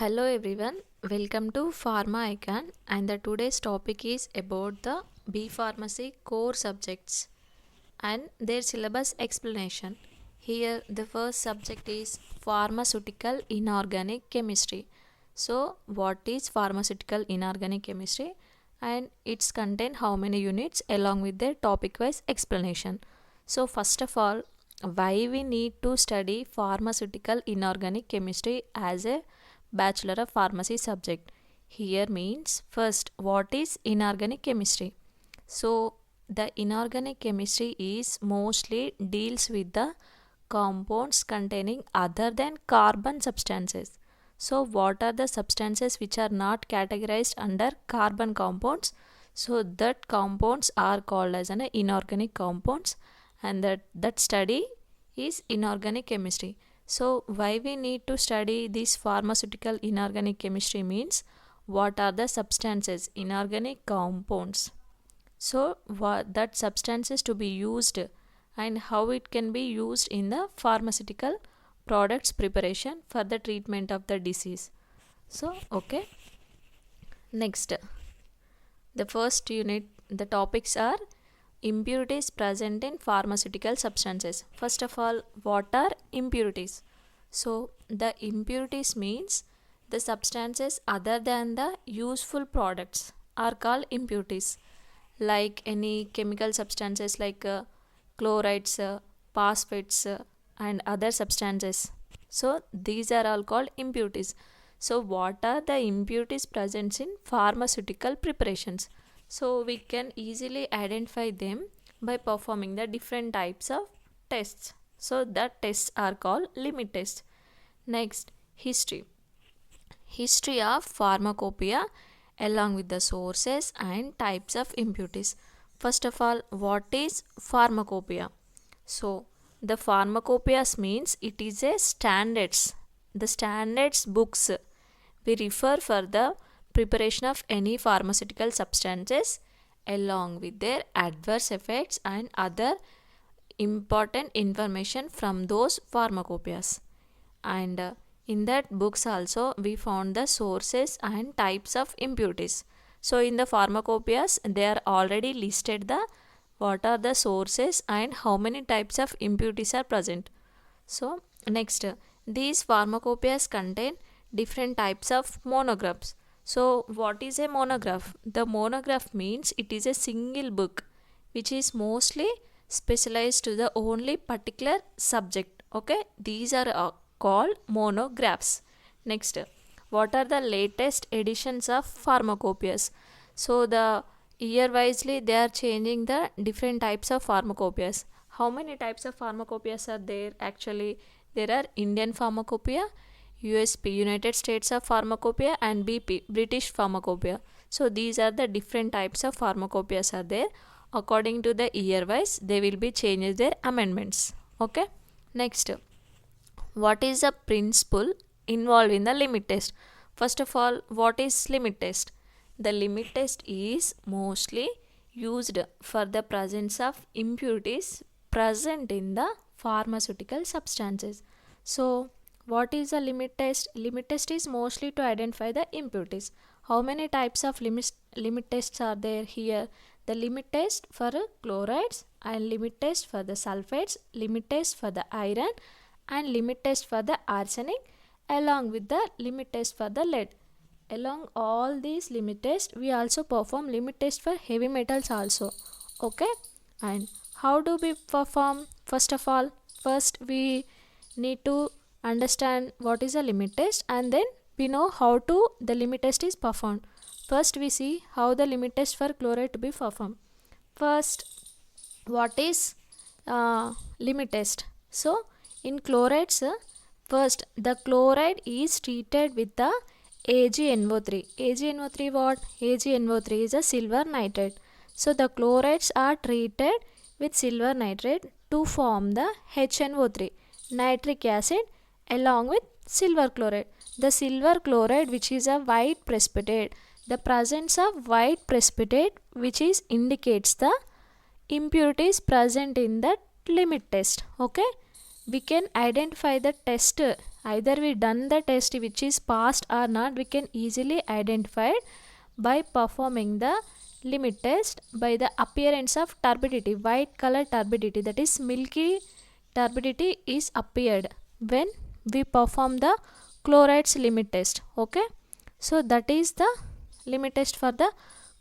Hello everyone, welcome to Pharma Icon, and the today's topic is about the B Pharmacy core subjects and their syllabus explanation. Here the first subject is Pharmaceutical Inorganic Chemistry. So what is Pharmaceutical Inorganic Chemistry and its contain how many units along with their topic wise explanation. So first of all, why we need to study Pharmaceutical Inorganic Chemistry as a Bachelor of Pharmacy subject. Here means first, what is inorganic chemistry? So the inorganic chemistry is mostly deals with the compounds containing other than carbon substances. So what are the substances which are not categorized under carbon compounds? So that compounds are called as an inorganic compounds, and that study is inorganic chemistry. So why we need to study this pharmaceutical inorganic chemistry means what are the substances, inorganic compounds. So what that substances to be used and how it can be used in the pharmaceutical products preparation for the treatment of the disease. So okay, next the first unit, the topics are impurities present in pharmaceutical substances. First of all, what are impurities? So the impurities means the substances other than the useful products are called impurities, like any chemical substances like chlorides, phosphates, and other substances. So these are all called impurities. So what are the impurities present in pharmaceutical preparations? So we can easily identify them by performing the different types of tests. So the tests are called limit tests. Next, history. History of pharmacopoeia along with the sources and types of impurities. First of all, what is pharmacopoeia? So the pharmacopoeias means it is a standards. The standards books we refer for the preparation of any pharmaceutical substances along with their adverse effects and other important information from those pharmacopoeias. And in that books also we found the sources and types of impurities. So in the pharmacopoeias they are already listed the what are the sources and how many types of impurities are present. So next, these pharmacopoeias contain different types of monographs. So what is a monograph? The monograph means it is a single book which is mostly specialized to the only particular subject. Okay, these are called monographs. Next, what are the latest editions of pharmacopoeias? So the year wisely they are changing the different types of pharmacopoeias. How many types of pharmacopoeias are there? Actually, there are Indian pharmacopoeia, USP, United States of Pharmacopoeia, and BP, British Pharmacopoeia. So these are the different types of pharmacopoeias are there. According to the year wise, they will be changed their amendments. Okay. Next, what is the principle involved in the limit test? First of all, what is limit test? The limit test is mostly used for the presence of impurities present in the pharmaceutical substances. So what is a limit test? Limit test is mostly to identify the impurities. How many types of limit tests are there here? The limit test for chlorides and limit test for the sulfates, limit test for the iron and limit test for the arsenic along with the limit test for the lead. Along all these limit tests, we also perform limit test for heavy metals also. Okay, and how do we perform? First of all, first we need to understand what is a limit test, and then we know how to the limit test is performed. First we see how the limit test for chloride to be performed. First, what is limit test? So in chlorides, first the chloride is treated with the AgNO3. AgNO3 what? AgNO3 is a silver nitrate. So the chlorides are treated with silver nitrate to form the HNO3, nitric acid, along with silver chloride. The silver chloride, which is a white precipitate, the presence of white precipitate which is indicates the impurities present in that limit test. Okay, we can identify the test either we done the test which is passed or not, we can easily identify it by performing the limit test by the appearance of turbidity, white color turbidity, that is milky turbidity is appeared when we perform the chlorides limit test. Okay, so that is the limit test for the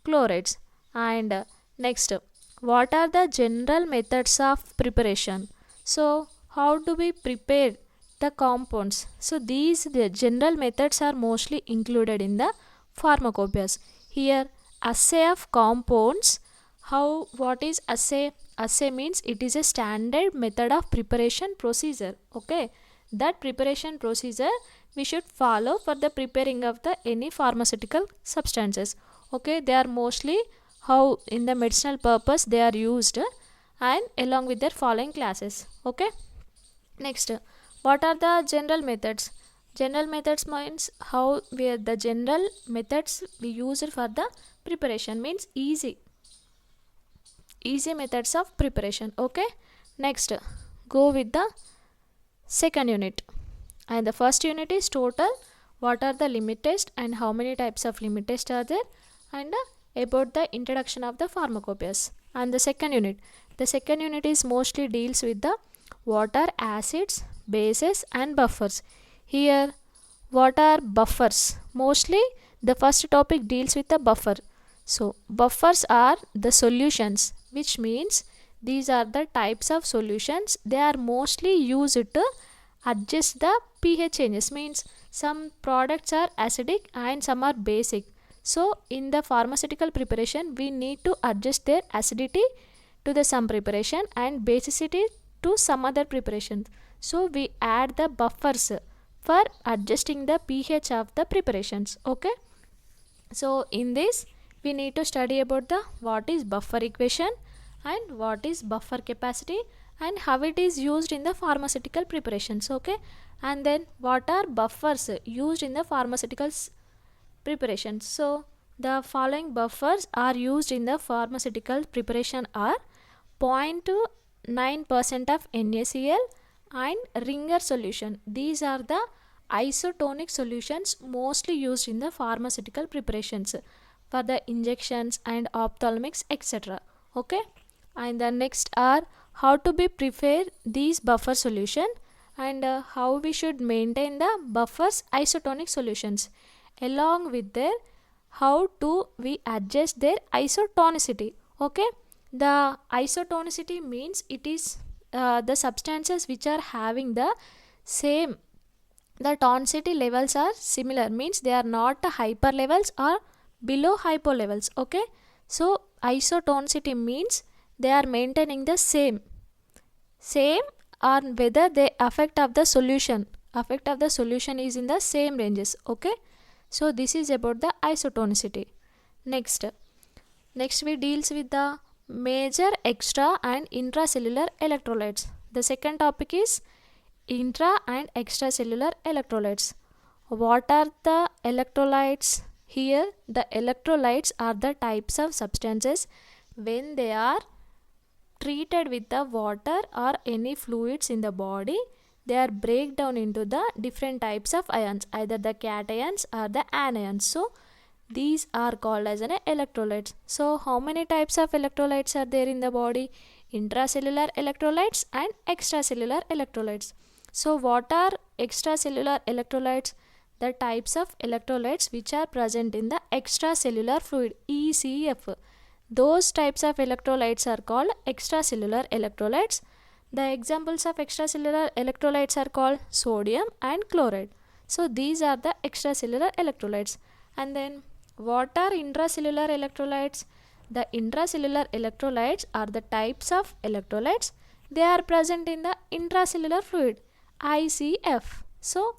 chlorides. And next, what are the general methods of preparation? So how do we prepare the compounds? So the general methods are mostly included in the pharmacopoeias. Here, assay of compounds. What is assay? Assay means it is a standard method of preparation procedure. Okay, that preparation procedure we should follow for the preparing of the any pharmaceutical substances. Okay, they are mostly how in the medicinal purpose they are used, and along with their following classes. Okay, next, what are the general methods? General methods means how the general methods we use for the preparation means easy methods of preparation. Okay, next, go with the second unit, and the first unit is total what are the limit test and how many types of limit test are there, and about the introduction of the pharmacopoeias. And the second unit is mostly deals with the water, acids, bases and buffers. Here, what are buffers? Mostly the first topic deals with the buffer. So buffers are the solutions, which means these are the types of solutions. They are mostly used to adjust the pH changes, means some products are acidic and some are basic. So in the pharmaceutical preparation we need to adjust their acidity to the some preparation and basicity to some other preparation. So we add the buffers for adjusting the pH of the preparations. Okay, so in this we need to study about the what is buffer equation and what is buffer capacity and how it is used in the pharmaceutical preparations. Okay, and then what are buffers used in the pharmaceuticals preparations. So the following buffers are used in the pharmaceutical preparation are 0.9% of NaCl and Ringer solution. These are the isotonic solutions mostly used in the pharmaceutical preparations for the injections and ophthalmics, etc. Okay, and the next are how to be prepare these buffer solution, and how we should maintain the buffers isotonic solutions, along with their how to we adjust their isotonicity. Okay, the isotonicity means it is the substances which are having the same, the tonicity levels are similar, means they are not hyper levels or below hypo levels. Okay, so isotonicity means they are maintaining the same or whether the effect of the solution is in the same ranges. Okay, so this is about the isotonicity. Next we deals with the major extra and intracellular electrolytes. The second topic is intra and extracellular electrolytes. What are the electrolytes? Here the electrolytes are the types of substances when they are treated with the water or any fluids in the body, they are break down into the different types of ions, either the cations or the anions. So these are called as an electrolytes. So how many types of electrolytes are there in the body? Intracellular electrolytes and extracellular electrolytes. So what are extracellular electrolytes? The types of electrolytes which are present in the extracellular fluid, ECF. Those types of electrolytes are called extracellular electrolytes. The examples of extracellular electrolytes are called sodium and chloride. So these are the extracellular electrolytes. And then what are intracellular electrolytes? The intracellular electrolytes are the types of electrolytes. They are present in the intracellular fluid, ICF. So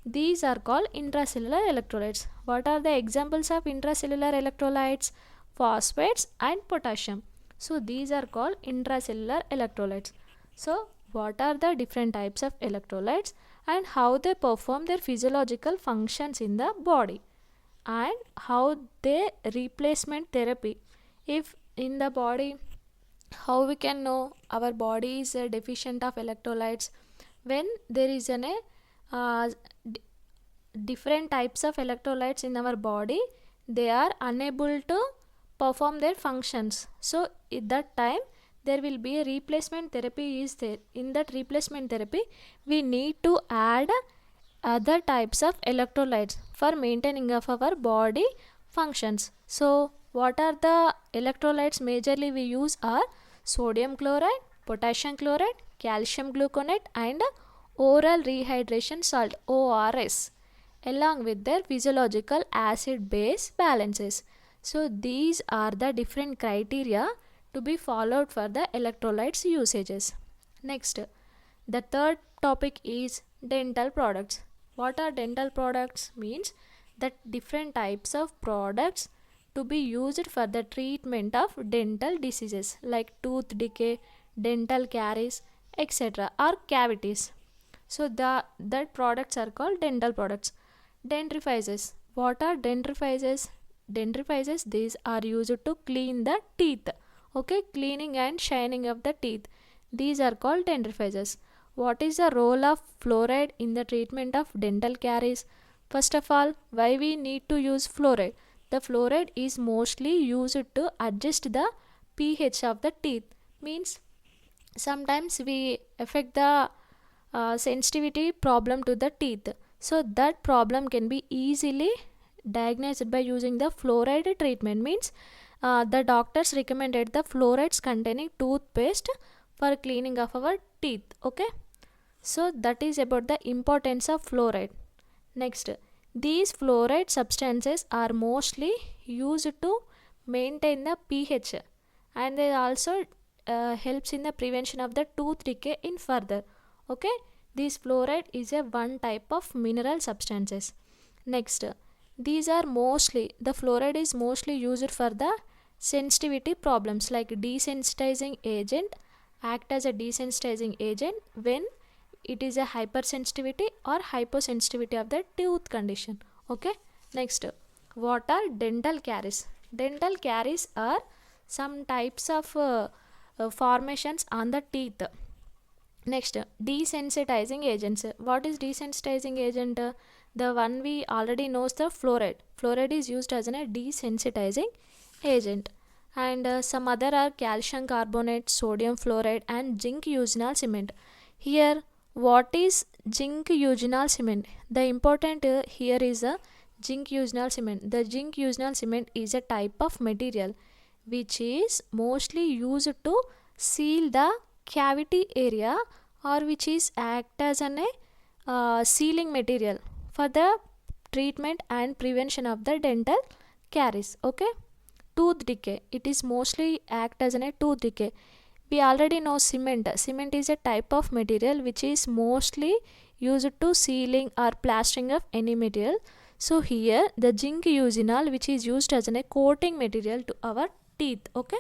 these are called intracellular electrolytes. What are the examples of intracellular electrolytes? Phosphates and potassium. So these are called intracellular electrolytes. So what are the different types of electrolytes and how they perform their physiological functions in the body, and how they replacement therapy. If in the body, how we can know our body is deficient of electrolytes? When there is uh, d- different types of electrolytes in our body, they are unable to perform their functions. So at that time there will be a replacement therapy is there. In that replacement therapy we need to add other types of electrolytes for maintaining of our body functions. So what are the electrolytes majorly we use are sodium chloride, potassium chloride, calcium gluconate and oral rehydration salt ORS, along with their physiological acid base balances. So these are the different criteria to be followed for the electrolytes usages. Next, the third topic is dental products. What are dental products? Means that different types of products to be used for the treatment of dental diseases like tooth decay, dental caries, etc. or cavities. So that products are called dental products. Dentrifices. What are dentrifices? Dentrifices, these are used to clean the teeth. Okay, cleaning and shining of the teeth. These are called dentrifices. What is the role of fluoride in the treatment of dental caries? First of all, why we need to use fluoride? The fluoride is mostly used to adjust the pH of the teeth. Means sometimes we affect the sensitivity problem to the teeth. So that problem can be easily diagnosed by using the fluoride treatment. Means the doctors recommended the fluorides containing toothpaste for cleaning of our teeth. Okay, so that is about the importance of fluoride. Next, these fluoride substances are mostly used to maintain the pH and they also helps in the prevention of the tooth decay in further. Okay, this fluoride is a one type of mineral substances. Next, these are mostly, the fluoride is mostly used for the sensitivity problems like desensitizing agent, act as a desensitizing agent when it is a hypersensitivity or hyposensitivity of the tooth condition. Okay, next, what are dental caries? Dental caries are some types of formations on the teeth. Next, desensitizing agents. What is desensitizing agent? The one we already knows, the fluoride. Fluoride is used as a desensitizing agent. And some other are calcium carbonate, sodium fluoride and zinc eugenol cement. Here, what is zinc eugenol cement? The important here is a zinc eugenol cement. The zinc eugenol cement is a type of material which is mostly used to seal the cavity area or which is act as an sealing material for the treatment and prevention of the dental caries. Okay, tooth decay, it is mostly act as a tooth decay. We already know cement. Cement is a type of material which is mostly used to sealing or plastering of any material. So here the zinc eugenol which is used as a coating material to our teeth. Okay,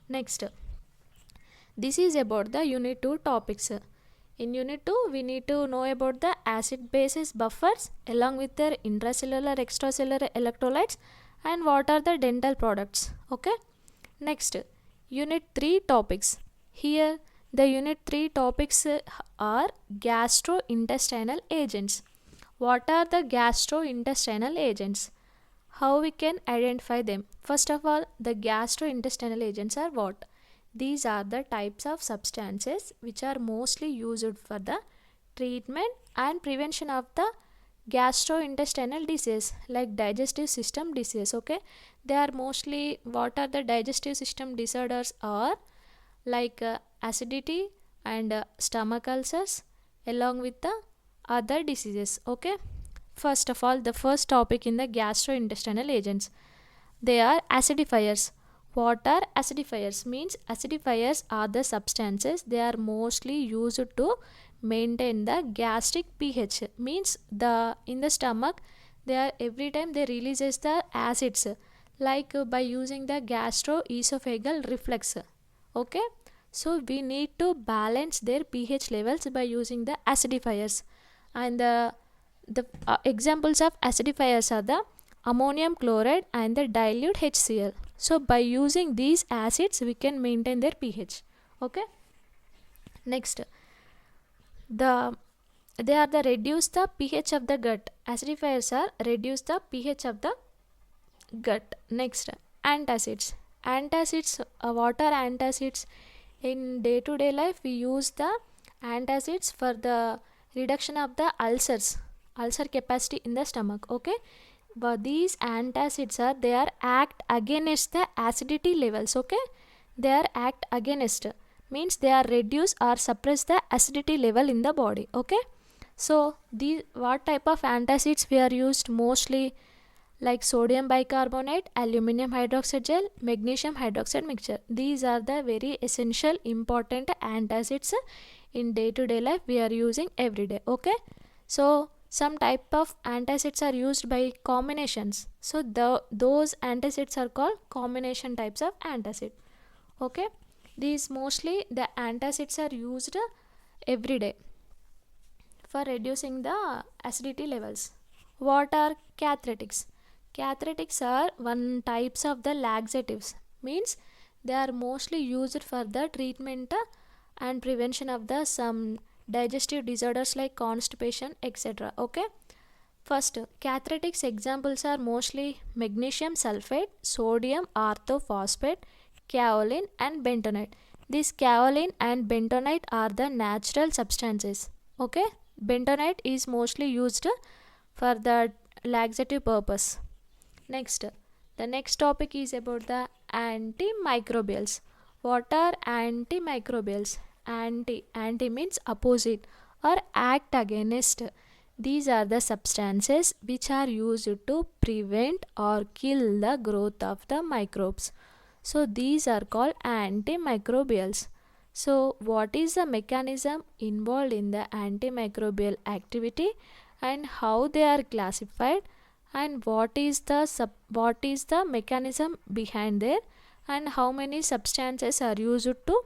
next, this is about the unit 2 topics. In unit 2 we need to know about the acid bases buffers along with their intracellular extracellular electrolytes and what are the dental products. Okay, next, unit 3 topics. Here the unit 3 topics are gastrointestinal agents. What are the gastrointestinal agents? How we can identify them? First of all, the gastrointestinal agents are what? These are the types of substances which are mostly used for the treatment and prevention of the gastrointestinal disease like digestive system disease. Okay, they are mostly, what are the digestive system disorders are like acidity and stomach ulcers along with the other diseases. Okay, first of all, the first topic in the gastrointestinal agents, they are acidifiers. What are acidifiers? Means acidifiers are the substances, they are mostly used to maintain the gastric pH. Means the in the stomach they are every time they releases the acids like by using the gastroesophageal reflex. Okay, so we need to balance their pH levels by using the acidifiers. And the examples of acidifiers are the ammonium chloride and the dilute HCl. So by using these acids we can maintain their pH. Okay, next, the they are the reduce the pH of the gut. Acidifiers are reduce the pH of the gut. Next, antacids. Antacids, what are antacids? In day-to-day life, we use the antacids for the reduction of the ulcer capacity in the stomach. Okay, but these antacids are they are act against the acidity levels. Okay, they are act against means they are reduce or suppress the acidity level in the body. Okay, so these what type of antacids we are used mostly, like sodium bicarbonate, aluminum hydroxide gel, magnesium hydroxide mixture. These are the very essential important antacids in day-to-day life we are using every day. Okay, so some type of antacids are used by combinations. So those antacids are called combination types of antacid. Okay, these mostly the antacids are used every day for reducing the acidity levels. What are catharetics? Catharetics are one types of the laxatives, means they are mostly used for the treatment and prevention of the some digestive disorders like constipation, etc. Okay, first catharetics examples are mostly magnesium sulfate, sodium orthophosphate, kaolin and bentonite. These kaolin and bentonite are the natural substances. Okay, bentonite is mostly used for the laxative purpose. Next, the next topic is about the antimicrobials. What are antimicrobials? Anti means opposite or act against. These are the substances which are used to prevent or kill the growth of the microbes. So these are called antimicrobials. So what is the mechanism involved in the antimicrobial activity and how they are classified, and what is the mechanism behind there, and how many substances are used to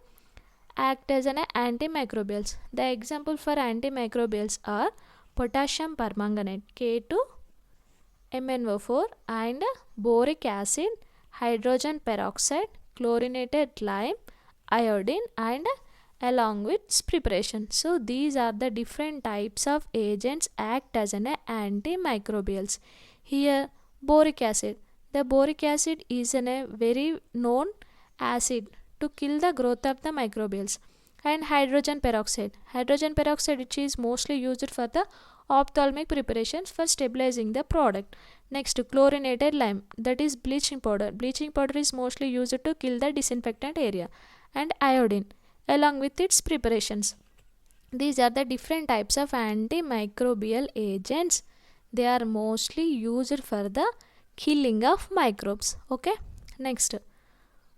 act as an antimicrobials. The example for antimicrobials are potassium permanganate K2MnO4 and boric acid, hydrogen peroxide, chlorinated lime, iodine and along with its preparation. So these are the different types of agents act as an antimicrobials. Here boric acid. The boric acid is a very known acid to kill the growth of the microbials. And hydrogen peroxide. Hydrogen peroxide which is mostly used for the ophthalmic preparations for stabilizing the product. Next, chlorinated lime, that is bleaching powder. Bleaching powder is mostly used to kill the disinfectant area. And iodine along with its preparations. These are the different types of antimicrobial agents. They are mostly used for the killing of microbes. Okay, next,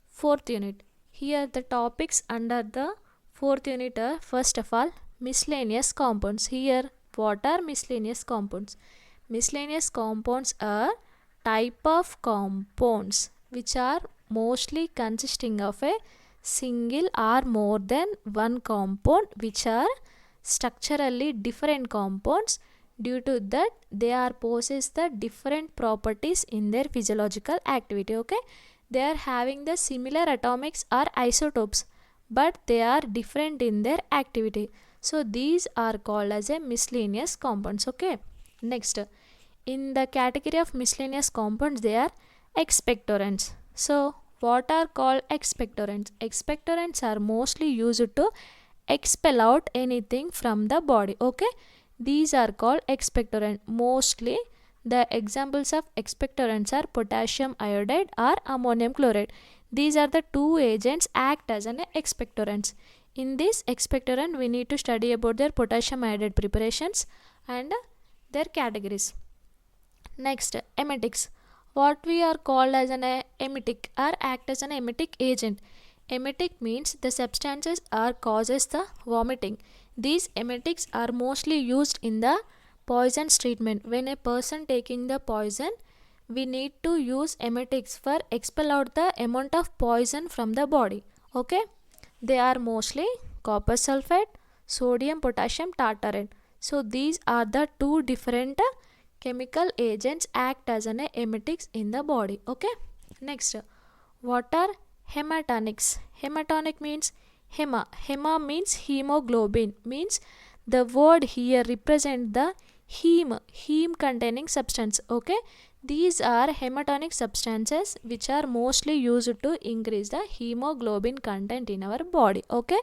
fourth unit. Here the topics under the fourth unit are first of all miscellaneous compounds. Here what are miscellaneous compounds? Miscellaneous compounds are type of compounds which are mostly consisting of a single or more than one compound, which are structurally different compounds. Due to that they are possess the different properties in their physiological activity. Okay, they are having the similar atomics or isotopes, but they are different in their activity. So these are called as a miscellaneous compounds. Okay, next, in the category of miscellaneous compounds they are expectorants. So what are called expectorants? Expectorants are mostly used to expel out anything from the body. Okay, these are called expectorant. Mostly the examples of expectorants are potassium iodide or ammonium chloride. These are the two agents act as an expectorants. In this expectorant we need to study about their potassium iodide preparations and their categories. Next, emetics. What we are called as an emetic or act as an emetic agent. Emetic means the substances are causes the vomiting. These emetics are mostly used in the poisons treatment. When a person taking the poison, we need to use emetics for expel out the amount of poison from the body. Okay, they are mostly copper sulfate, sodium potassium tartarate. So these are the two different chemical agents act as an emetics in the body. Okay, next, what are hematonics? Hematonic means hema means hemoglobin, means The word here represent the heme containing substance. Okay, these are hematonic substances which are mostly used to increase the hemoglobin content in our body. Okay,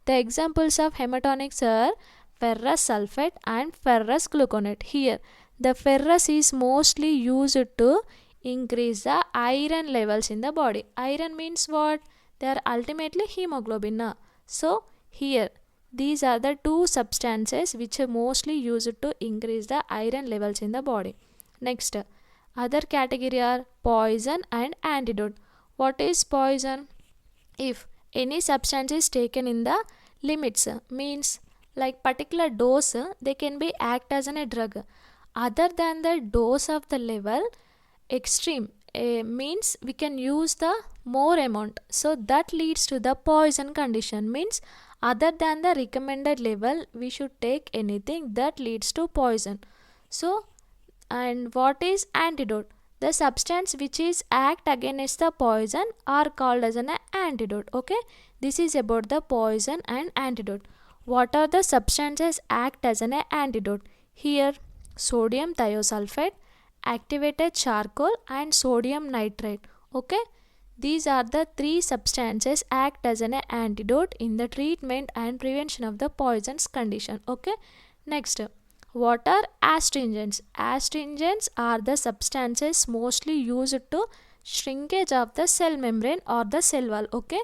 the examples of hematonics are ferrous sulfate and ferrous gluconate. Here the ferrous is mostly used to increase the iron levels in the body. Iron means what? They are ultimately hemoglobin. So here these are the two substances which are mostly used to increase the iron levels in the body. Next, other category are poison and antidote. What is poison? If any substance is taken in the limits, means like particular dose, they can be act as a drug. Other than the dose of the level extreme, means we can use the more amount, so that leads to the poison condition. Means other than the recommended level we should take anything that leads to poison. So, and what is antidote? The substance which is act against the poison are called as an antidote. Okay, this is about the poison and antidote. What are the substances act as an antidote? Here sodium thiosulfate, activated charcoal and sodium nitrate. Okay, these are the three substances act as an antidote in the treatment and prevention of the poisons condition. Okay, next, what are astringents? Astringents are the substances mostly used to shrinkage of the cell membrane or the cell wall. Okay,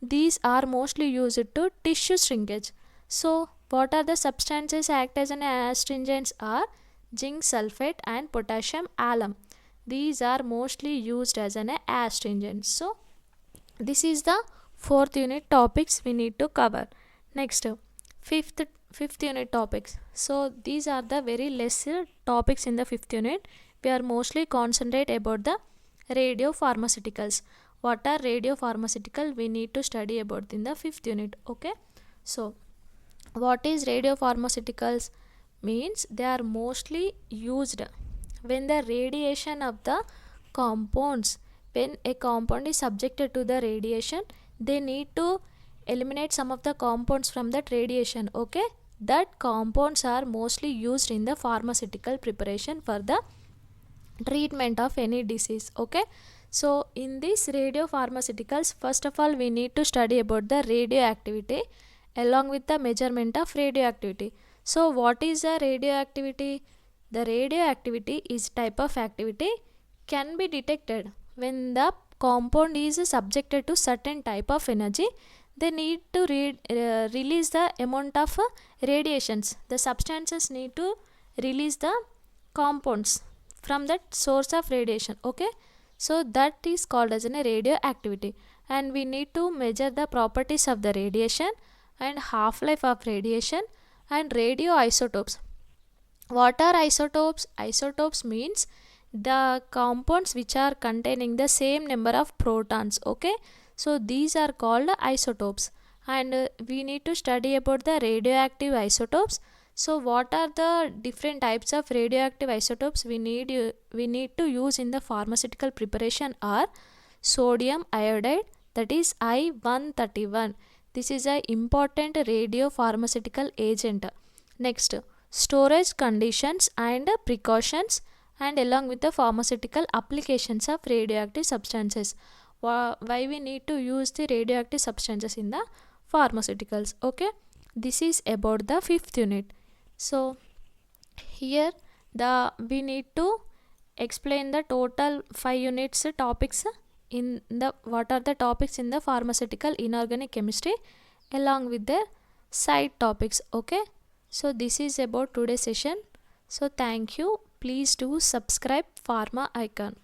these are mostly used to tissue shrinkage. So what are the substances act as an astringents are zinc sulfate and potassium alum. These are mostly used as an astringent. So this is the fourth unit topics we need to cover. Next, fifth unit topics. So these are the very less topics in the fifth unit. We are mostly concentrate about the radiopharmaceuticals. What are radiopharmaceutical? We need to study about in the fifth unit. Okay, so what is radiopharmaceuticals? Means they are mostly used when the radiation of the compounds, when a compound is subjected to the radiation, they need to eliminate some of the compounds from that radiation. Okay, that compounds are mostly used in the pharmaceutical preparation for the treatment of any disease. Okay, so in these radiopharmaceuticals, first of all we need to study about the radioactivity along with the measurement of radioactivity. So what is the radioactivity? The radioactivity is type of activity can be detected when the compound is subjected to certain type of energy. They need to release the amount of radiations. The substances need to release the compounds from that source of radiation. Okay, so that is called as a radioactivity, and we need to measure the properties of the radiation and half-life of radiation and radioisotopes. What are isotopes? Isotopes means the compounds which are containing the same number of protons. Okay, so these are called isotopes, and we need to study about the radioactive isotopes. So what are the different types of radioactive isotopes we need to use in the pharmaceutical preparation are sodium iodide, that is I-131. This is an important radiopharmaceutical agent. Next, storage conditions and precautions, and along with the pharmaceutical applications of radioactive substances. Why we need to use the radioactive substances in the pharmaceuticals. Okay, this is about the fifth unit. So here we need to explain the total 5 units topics in the what are the topics in the pharmaceutical inorganic chemistry along with their side topics. Okay, so this is about today's session. So thank you. Please do subscribe Pharma Icon.